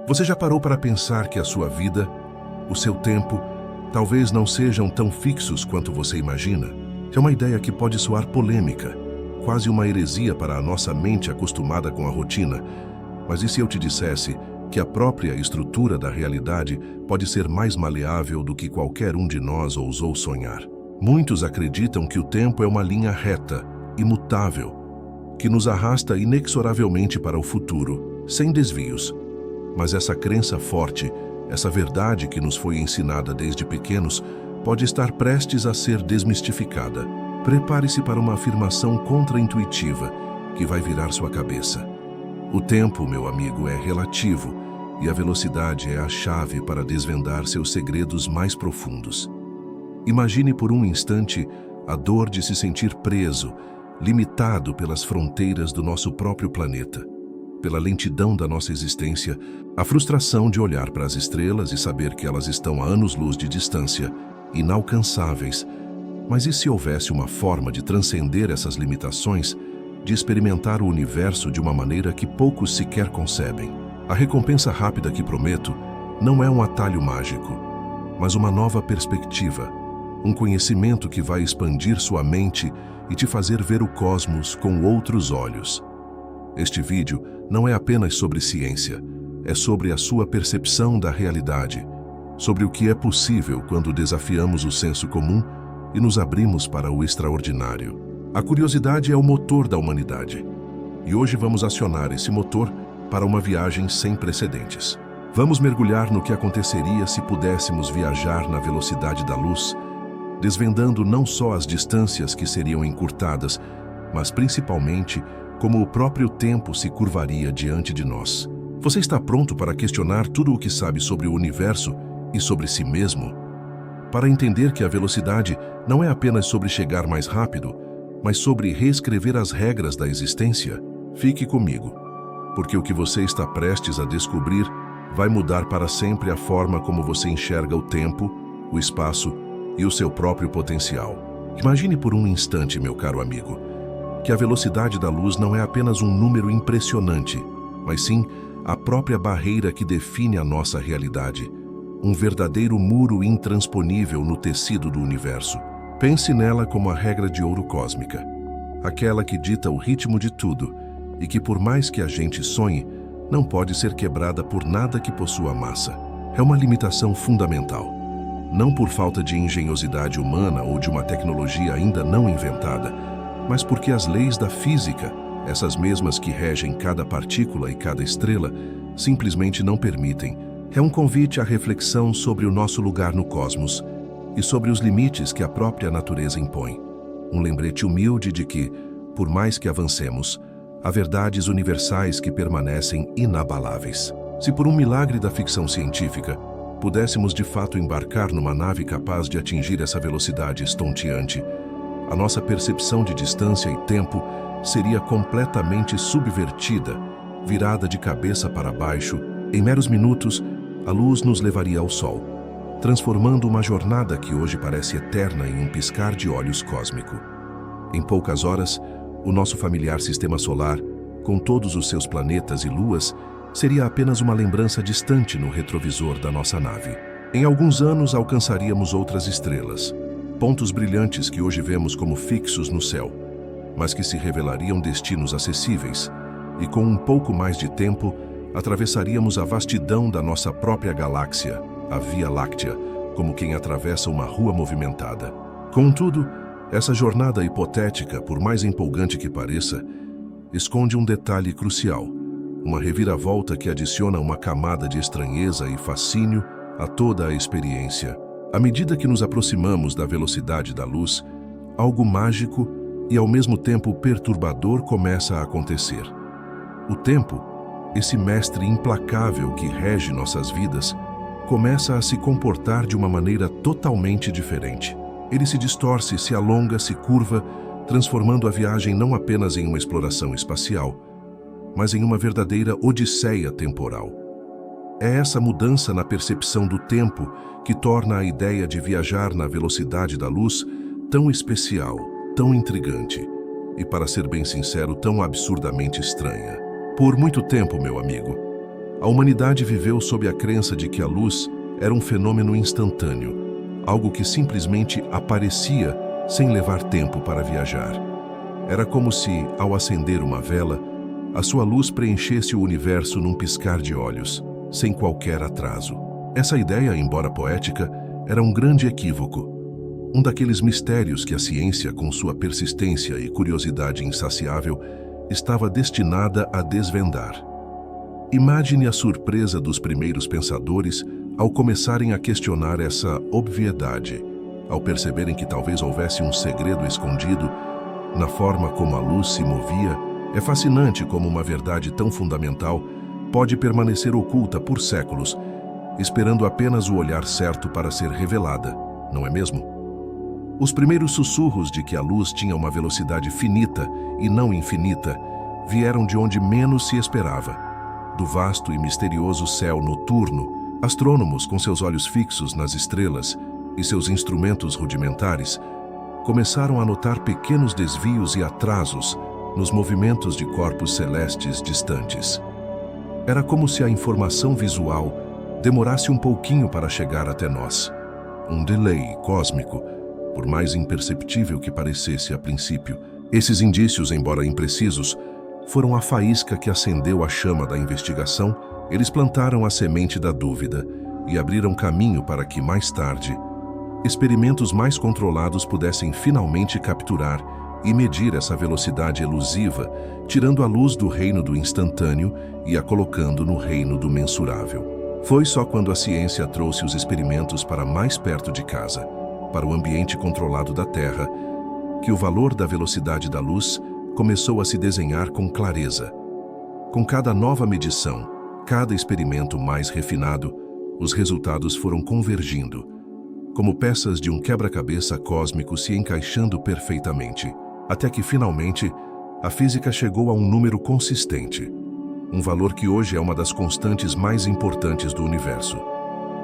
Você já parou para pensar que a sua vida, o seu tempo, talvez não sejam tão fixos quanto você imagina? É uma ideia que pode soar polêmica, quase uma heresia para a nossa mente acostumada com a rotina. Mas e se eu te dissesse que a própria estrutura da realidade pode ser mais maleável do que qualquer um de nós ousou sonhar? Muitos acreditam que o tempo é uma linha reta, imutável, que nos arrasta inexoravelmente para o futuro, sem desvios. Mas essa crença forte, essa verdade que nos foi ensinada desde pequenos, pode estar prestes a ser desmistificada. Prepare-se para uma afirmação contra-intuitiva que vai virar sua cabeça. O tempo, meu amigo, é relativo e a velocidade é a chave para desvendar seus segredos mais profundos. Imagine por um instante a dor de se sentir preso, limitado pelas fronteiras do nosso próprio planeta, pela lentidão da nossa existência, a frustração de olhar para as estrelas e saber que elas estão a anos-luz de distância, inalcançáveis. Mas e se houvesse uma forma de transcender essas limitações, de experimentar o universo de uma maneira que poucos sequer concebem? A recompensa rápida que prometo não é um atalho mágico, mas uma nova perspectiva, um conhecimento que vai expandir sua mente e te fazer ver o cosmos com outros olhos. Este vídeo não é apenas sobre ciência, é sobre a sua percepção da realidade, sobre o que é possível quando desafiamos o senso comum e nos abrimos para o extraordinário. A curiosidade é o motor da humanidade, e hoje vamos acionar esse motor para uma viagem sem precedentes. Vamos mergulhar no que aconteceria se pudéssemos viajar na velocidade da luz, desvendando não só as distâncias que seriam encurtadas, mas principalmente como o próprio tempo se curvaria diante de nós. Você está pronto para questionar tudo o que sabe sobre o universo e sobre si mesmo? Para entender que a velocidade não é apenas sobre chegar mais rápido, mas sobre reescrever as regras da existência? Fique comigo, porque o que você está prestes a descobrir vai mudar para sempre a forma como você enxerga o tempo, o espaço e o seu próprio potencial. Imagine por um instante, meu caro amigo, que a velocidade da luz não é apenas um número impressionante, mas sim a própria barreira que define a nossa realidade, um verdadeiro muro intransponível no tecido do universo. Pense nela como a regra de ouro cósmica, aquela que dita o ritmo de tudo e que, por mais que a gente sonhe, não pode ser quebrada por nada que possua massa. É uma limitação fundamental, não por falta de engenhosidade humana ou de uma tecnologia ainda não inventada, mas porque as leis da física, essas mesmas que regem cada partícula e cada estrela, simplesmente não permitem. É um convite à reflexão sobre o nosso lugar no cosmos e sobre os limites que a própria natureza impõe. Um lembrete humilde de que, por mais que avancemos, há verdades universais que permanecem inabaláveis. Se por um milagre da ficção científica, pudéssemos de fato embarcar numa nave capaz de atingir essa velocidade estonteante, a nossa percepção de distância e tempo seria completamente subvertida, virada de cabeça para baixo. Em meros minutos, a luz nos levaria ao Sol, transformando uma jornada que hoje parece eterna em um piscar de olhos cósmico. Em poucas horas, o nosso familiar sistema solar, com todos os seus planetas e luas, seria apenas uma lembrança distante no retrovisor da nossa nave. Em alguns anos, alcançaríamos outras estrelas, pontos brilhantes que hoje vemos como fixos no céu, mas que se revelariam destinos acessíveis, e com um pouco mais de tempo, atravessaríamos a vastidão da nossa própria galáxia, a Via Láctea, como quem atravessa uma rua movimentada. Contudo, essa jornada hipotética, por mais empolgante que pareça, esconde um detalhe crucial, uma reviravolta que adiciona uma camada de estranheza e fascínio a toda a experiência. À medida que nos aproximamos da velocidade da luz, algo mágico e ao mesmo tempo perturbador começa a acontecer. O tempo, esse mestre implacável que rege nossas vidas, começa a se comportar de uma maneira totalmente diferente. Ele se distorce, se alonga, se curva, transformando a viagem não apenas em uma exploração espacial, mas em uma verdadeira odisseia temporal. É essa mudança na percepção do tempo que torna a ideia de viajar na velocidade da luz tão especial, tão intrigante e, para ser bem sincero, tão absurdamente estranha. Por muito tempo, meu amigo, A humanidade viveu sob a crença de que a luz era um fenômeno instantâneo, algo que simplesmente aparecia sem levar tempo para viajar. Era como se, ao acender uma vela, a sua luz preenchesse o universo num piscar de olhos, sem qualquer atraso. Essa ideia, embora poética, era um grande equívoco. Um daqueles mistérios que a ciência, com sua persistência e curiosidade insaciável, estava destinada a desvendar. Imagine a surpresa dos primeiros pensadores ao começarem a questionar essa obviedade, ao perceberem que talvez houvesse um segredo escondido na forma como a luz se movia. É fascinante como uma verdade tão fundamental pode permanecer oculta por séculos, esperando apenas o olhar certo para ser revelada, não é mesmo? Os primeiros sussurros de que a luz tinha uma velocidade finita e não infinita vieram de onde menos se esperava, do vasto e misterioso céu noturno. Astrônomos, com seus olhos fixos nas estrelas e seus instrumentos rudimentares, começaram a notar pequenos desvios e atrasos nos movimentos de corpos celestes distantes. Era como se a informação visual demorasse um pouquinho para chegar até nós. Um delay cósmico, por mais imperceptível que parecesse a princípio. Esses indícios, embora imprecisos, foram a faísca que acendeu a chama da investigação. Eles plantaram a semente da dúvida e abriram caminho para que, mais tarde, experimentos mais controlados pudessem finalmente capturar e medir essa velocidade elusiva, tirando a luz do reino do instantâneo e a colocando no reino do mensurável. Foi só quando a ciência trouxe os experimentos para mais perto de casa, para o ambiente controlado da Terra, que o valor da velocidade da luz começou a se desenhar com clareza. Com cada nova medição, cada experimento mais refinado, os resultados foram convergindo, como peças de um quebra-cabeça cósmico se encaixando perfeitamente, até que, finalmente, a física chegou a um número consistente, um valor que hoje é uma das constantes mais importantes do universo.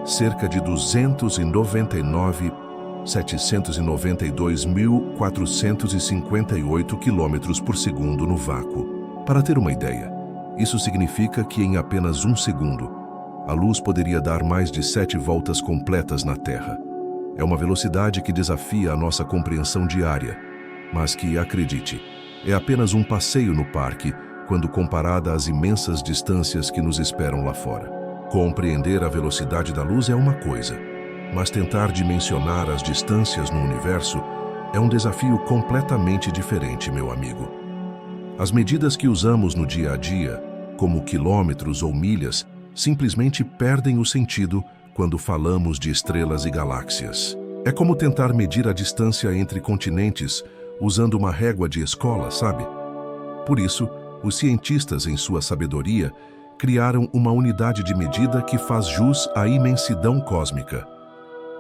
Cerca de 299.792.458 km por segundo no vácuo. Para ter uma ideia, isso significa que em apenas um segundo, a luz poderia dar mais de 7 voltas completas na Terra. É uma velocidade que desafia a nossa compreensão diária, mas que, acredite, é apenas um passeio no parque quando comparada às imensas distâncias que nos esperam lá fora. Compreender a velocidade da luz é uma coisa, mas tentar dimensionar as distâncias no universo é um desafio completamente diferente, meu amigo. As medidas que usamos no dia a dia, como quilômetros ou milhas, simplesmente perdem o sentido quando falamos de estrelas e galáxias. É como tentar medir a distância entre continentes usando uma régua de escola, sabe? Por isso, os cientistas, em sua sabedoria, criaram uma unidade de medida que faz jus à imensidão cósmica.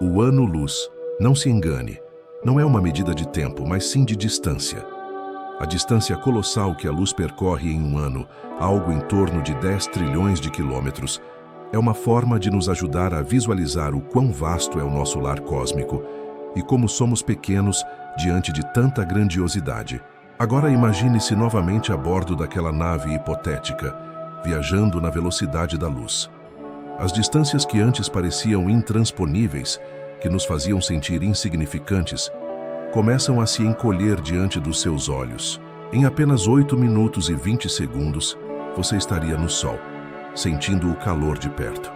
O ano-luz. Não se engane, não é uma medida de tempo, mas sim de distância. A distância colossal que a luz percorre em um ano, algo em torno de 10 trilhões de quilômetros, é uma forma de nos ajudar a visualizar o quão vasto é o nosso lar cósmico e como somos pequenos diante de tanta grandiosidade. Agora imagine-se novamente a bordo daquela nave hipotética, viajando na velocidade da luz. As distâncias que antes pareciam intransponíveis, que nos faziam sentir insignificantes, começam a se encolher diante dos seus olhos. Em apenas 8 minutos e 20 segundos, você estaria no Sol, sentindo o calor de perto.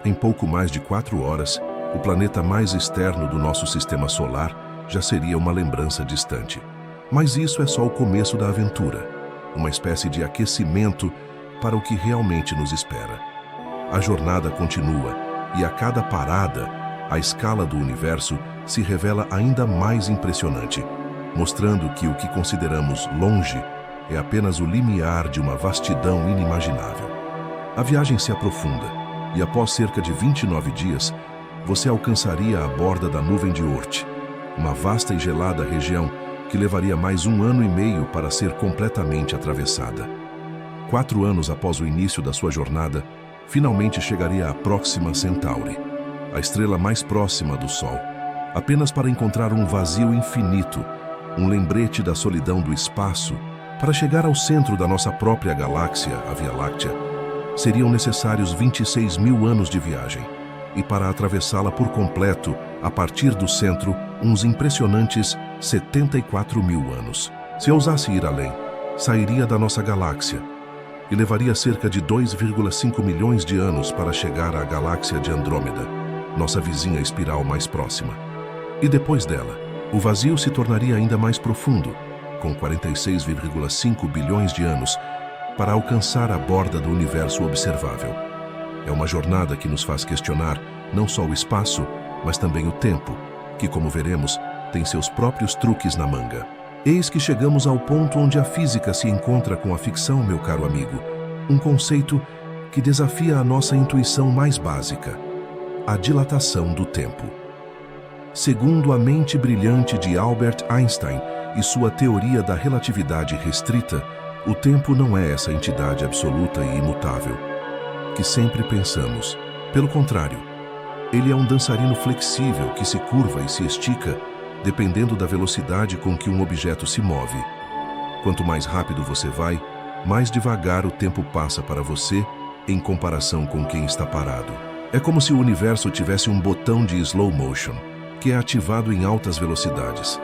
Em pouco mais de 4 horas, o planeta mais externo do nosso sistema solar já seria uma lembrança distante. Mas isso é só o começo da aventura, uma espécie de aquecimento para o que realmente nos espera. A jornada continua e a cada parada, a escala do universo se revela ainda mais impressionante, mostrando que o que consideramos longe é apenas o limiar de uma vastidão inimaginável. A viagem se aprofunda e após cerca de 29 dias, você alcançaria a borda da nuvem de Oort, uma vasta e gelada região que levaria mais 1 ano e meio para ser completamente atravessada. 4 anos após o início da sua jornada, finalmente chegaria à Próxima Centauri, a estrela mais próxima do Sol, apenas para encontrar um vazio infinito, um lembrete da solidão do espaço, para chegar ao centro da nossa própria galáxia, a Via Láctea, seriam necessários 26 mil anos de viagem. E para atravessá-la por completo, a partir do centro, uns impressionantes 74 mil anos. Se ousasse ir além, sairia da nossa galáxia e levaria cerca de 2,5 milhões de anos para chegar à galáxia de Andrômeda, nossa vizinha espiral mais próxima. E depois dela, o vazio se tornaria ainda mais profundo, com 46,5 bilhões de anos, para alcançar a borda do universo observável. É uma jornada que nos faz questionar não só o espaço, mas também o tempo, que, como veremos, tem seus próprios truques na manga. Eis que chegamos ao ponto onde a física se encontra com a ficção, meu caro amigo. Um conceito que desafia a nossa intuição mais básica: a dilatação do tempo. Segundo a mente brilhante de Albert Einstein e sua teoria da relatividade restrita, o tempo não é essa entidade absoluta e imutável que sempre pensamos. Pelo contrário, ele é um dançarino flexível que se curva e se estica dependendo da velocidade com que um objeto se move. Quanto mais rápido você vai, mais devagar o tempo passa para você em comparação com quem está parado. É como se o universo tivesse um botão de slow motion, que é ativado em altas velocidades.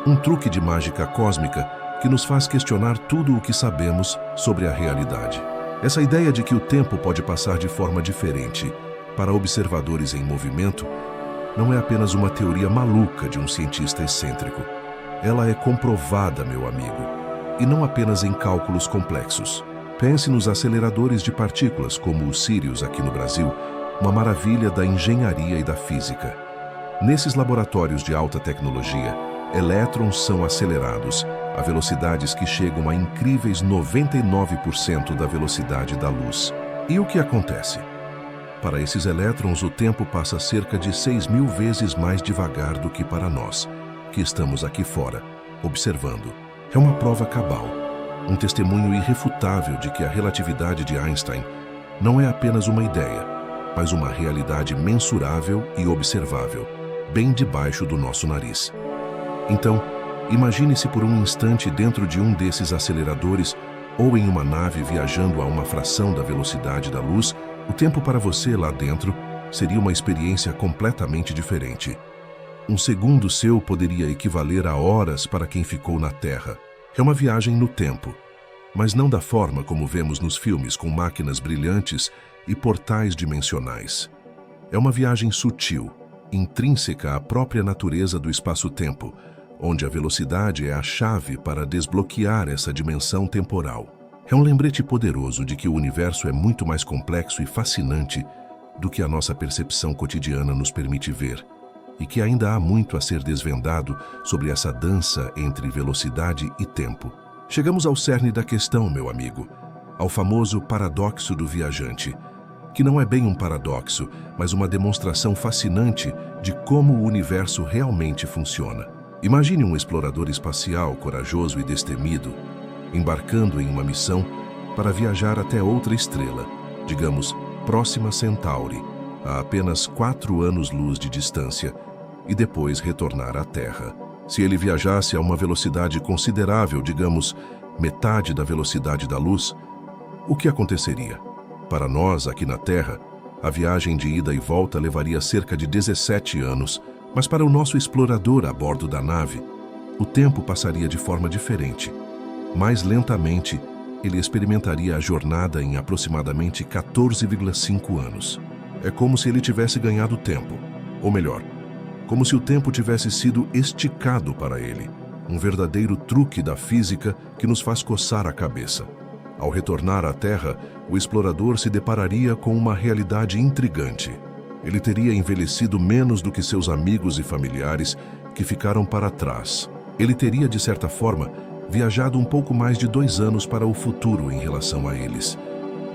Um truque de mágica cósmica que nos faz questionar tudo o que sabemos sobre a realidade. Essa ideia de que o tempo pode passar de forma diferente para observadores em movimento não é apenas uma teoria maluca de um cientista excêntrico. Ela é comprovada, meu amigo, e não apenas em cálculos complexos. Pense nos aceleradores de partículas, como o Sirius aqui no Brasil, uma maravilha da engenharia e da física. Nesses laboratórios de alta tecnologia, elétrons são acelerados a velocidades que chegam a incríveis 99% da velocidade da luz. E o que acontece? Para esses elétrons, o tempo passa cerca de 6.000 vezes mais devagar do que para nós, que estamos aqui fora, observando. É uma prova cabal, um testemunho irrefutável de que a relatividade de Einstein não é apenas uma ideia, mas uma realidade mensurável e observável, bem debaixo do nosso nariz. Então, imagine-se por um instante dentro de um desses aceleradores ou em uma nave viajando a uma fração da velocidade da luz. O tempo para você lá dentro seria uma experiência completamente diferente. Um segundo seu poderia equivaler a horas para quem ficou na Terra. É uma viagem no tempo, mas não da forma como vemos nos filmes com máquinas brilhantes e portais dimensionais. É uma viagem sutil, intrínseca à própria natureza do espaço-tempo, onde a velocidade é a chave para desbloquear essa dimensão temporal. É um lembrete poderoso de que o universo é muito mais complexo e fascinante do que a nossa percepção cotidiana nos permite ver, e que ainda há muito a ser desvendado sobre essa dança entre velocidade e tempo. Chegamos ao cerne da questão, meu amigo, ao famoso paradoxo do viajante, que não é bem um paradoxo, mas uma demonstração fascinante de como o universo realmente funciona. Imagine um explorador espacial corajoso e destemido, embarcando em uma missão para viajar até outra estrela, digamos, Próxima Centauri, a apenas 4 anos-luz de distância, e depois retornar à Terra. Se ele viajasse a uma velocidade considerável, digamos, metade da velocidade da luz, o que aconteceria? Para nós, aqui na Terra, a viagem de ida e volta levaria cerca de 17 anos, mas para o nosso explorador a bordo da nave, o tempo passaria de forma diferente. Mais lentamente, ele experimentaria a jornada em aproximadamente 14,5 anos. É como se ele tivesse ganhado tempo, ou melhor, como se o tempo tivesse sido esticado para ele, um verdadeiro truque da física que nos faz coçar a cabeça. Ao retornar à Terra, o explorador se depararia com uma realidade intrigante. Ele teria envelhecido menos do que seus amigos e familiares que ficaram para trás. Ele teria, de certa forma, viajado um pouco mais de 2 anos para o futuro em relação a eles.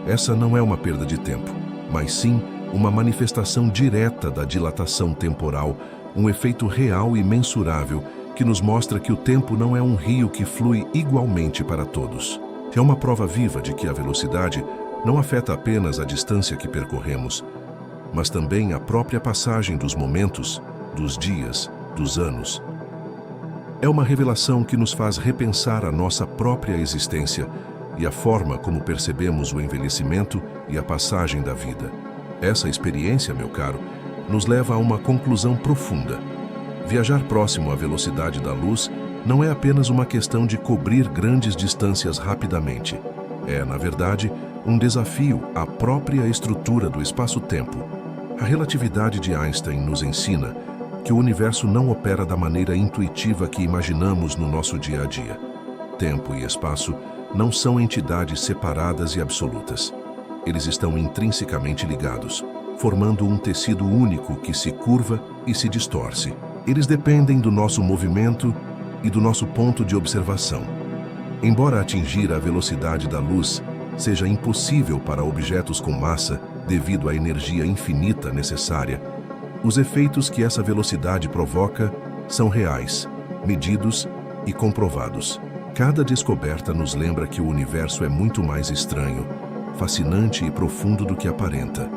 Essa não é uma perda de tempo, mas sim uma manifestação direta da dilatação temporal, um efeito real e mensurável que nos mostra que o tempo não é um rio que flui igualmente para todos. É uma prova viva de que a velocidade não afeta apenas a distância que percorremos, mas também a própria passagem dos momentos, dos dias, dos anos. É uma revelação que nos faz repensar a nossa própria existência e a forma como percebemos o envelhecimento e a passagem da vida. Essa experiência, meu caro, nos leva a uma conclusão profunda. Viajar próximo à velocidade da luz não é apenas uma questão de cobrir grandes distâncias rapidamente. É, na verdade, um desafio à própria estrutura do espaço-tempo. A relatividade de Einstein nos ensina que o universo não opera da maneira intuitiva que imaginamos no nosso dia a dia. Tempo e espaço não são entidades separadas e absolutas. Eles estão intrinsecamente ligados, formando um tecido único que se curva e se distorce. Eles dependem do nosso movimento e do nosso ponto de observação. Embora atingir a velocidade da luz seja impossível para objetos com massa devido à energia infinita necessária, os efeitos que essa velocidade provoca são reais, medidos e comprovados. Cada descoberta nos lembra que o universo é muito mais estranho, fascinante e profundo do que aparenta,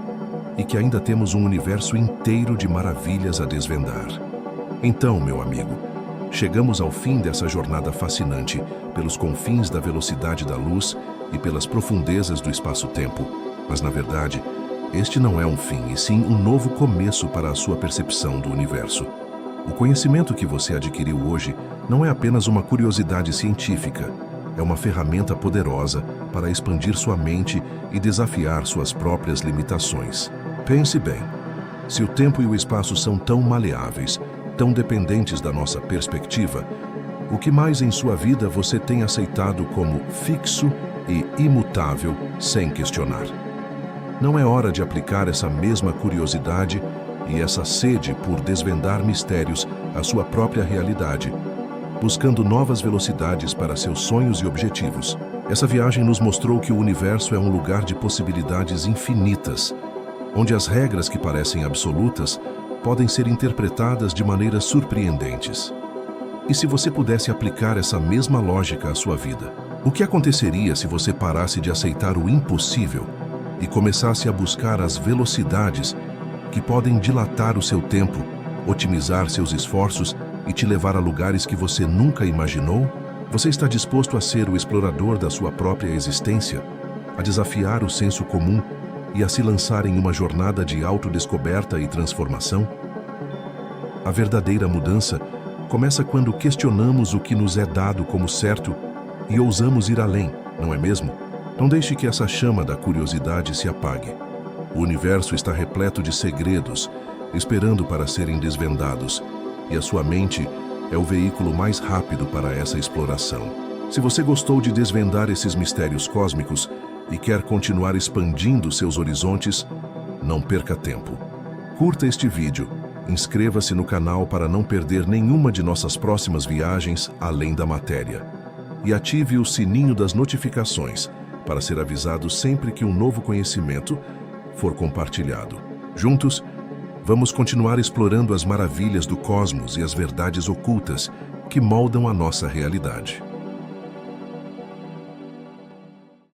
e que ainda temos um universo inteiro de maravilhas a desvendar. Então, meu amigo, chegamos ao fim dessa jornada fascinante pelos confins da velocidade da luz e pelas profundezas do espaço-tempo, mas, na verdade, este não é um fim, e sim um novo começo para a sua percepção do universo. O conhecimento que você adquiriu hoje não é apenas uma curiosidade científica, é uma ferramenta poderosa para expandir sua mente e desafiar suas próprias limitações. Pense bem, se o tempo e o espaço são tão maleáveis, tão dependentes da nossa perspectiva, o que mais em sua vida você tem aceitado como fixo e imutável sem questionar? Não é hora de aplicar essa mesma curiosidade e essa sede por desvendar mistérios à sua própria realidade, buscando novas velocidades para seus sonhos e objetivos? Essa viagem nos mostrou que o universo é um lugar de possibilidades infinitas, onde as regras que parecem absolutas podem ser interpretadas de maneiras surpreendentes. E se você pudesse aplicar essa mesma lógica à sua vida? O que aconteceria se você parasse de aceitar o impossível e começasse a buscar as velocidades que podem dilatar o seu tempo, otimizar seus esforços e te levar a lugares que você nunca imaginou? Você está disposto a ser o explorador da sua própria existência, a desafiar o senso comum e a se lançar em uma jornada de autodescoberta e transformação? A verdadeira mudança começa quando questionamos o que nos é dado como certo e ousamos ir além, não é mesmo? Não deixe que essa chama da curiosidade se apague. O universo está repleto de segredos, esperando para serem desvendados, e a sua mente é o veículo mais rápido para essa exploração. Se você gostou de desvendar esses mistérios cósmicos e quer continuar expandindo seus horizontes, não perca tempo. Curta este vídeo, inscreva-se no canal para não perder nenhuma de nossas próximas viagens além da matéria. E ative o sininho das notificações para ser avisado sempre que um novo conhecimento for compartilhado. Juntos, vamos continuar explorando as maravilhas do cosmos e as verdades ocultas que moldam a nossa realidade.